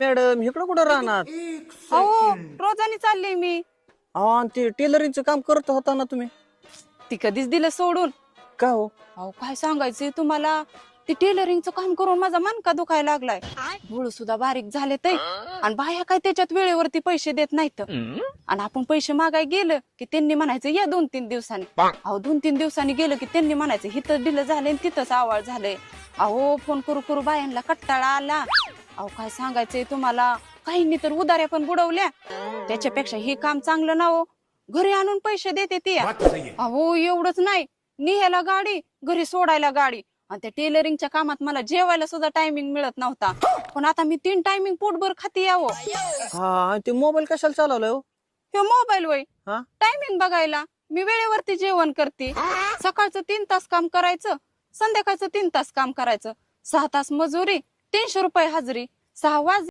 Madam इकडं कुठं राहणार? अहो रोजानी चालले मी. अहो आणि ते टेलरिंगचं काम करत होता ना तुम्ही? ती कधीच दिलं सोडून. का हो? अहो काय सांगायचंय तुम्हाला, ते टेलरिंगचं काम करून माझा मनका दुखायला लागलाय. डोळ सुद्धा बारीक झाले ते, आणि बाया काय त्याच्यात वेळेवरती पैसे देत नाहीत. आणि आपण पैसे मागाय गेलं की त्यांनी म्हणायचं या 2-3 दिवसांनी. अहो 2-3 दिवसांनी गेलं की त्यांनी म्हणायचं हिथं दिलं झालंय तिथंच आवाळ झालंय. अहो फोन करू करू बायांना कट्टाळा आला. अहो काय सांगायचंय तुम्हाला, काहींनी तर उधाऱ्या पण बुडवल्या. त्याच्यापेक्षा हे काम चांगलं ना हो, घरी आणून पैसे देते ती. अहो एवढंच नाही, निघायला गाडी, घरी सोडायला गाडी. आणि त्या टेलरिंगच्या कामात मला जेवायला सुद्धा टायमिंग मिळत नव्हता. पण आता मी 3 टायमिंग पोटभर खाते यावं. हा ते मोबाईल कशाला चालवलाय हो? हे मोबाईल वय हा टायमिंग बघायला. मी वेळेवरती जेवण करते. सकाळचं 3 तास काम करायचं, संध्याकाळचं 3 तास काम करायचं. 6 तास मजुरी, 300 रुपये हजरी. 6 वाजले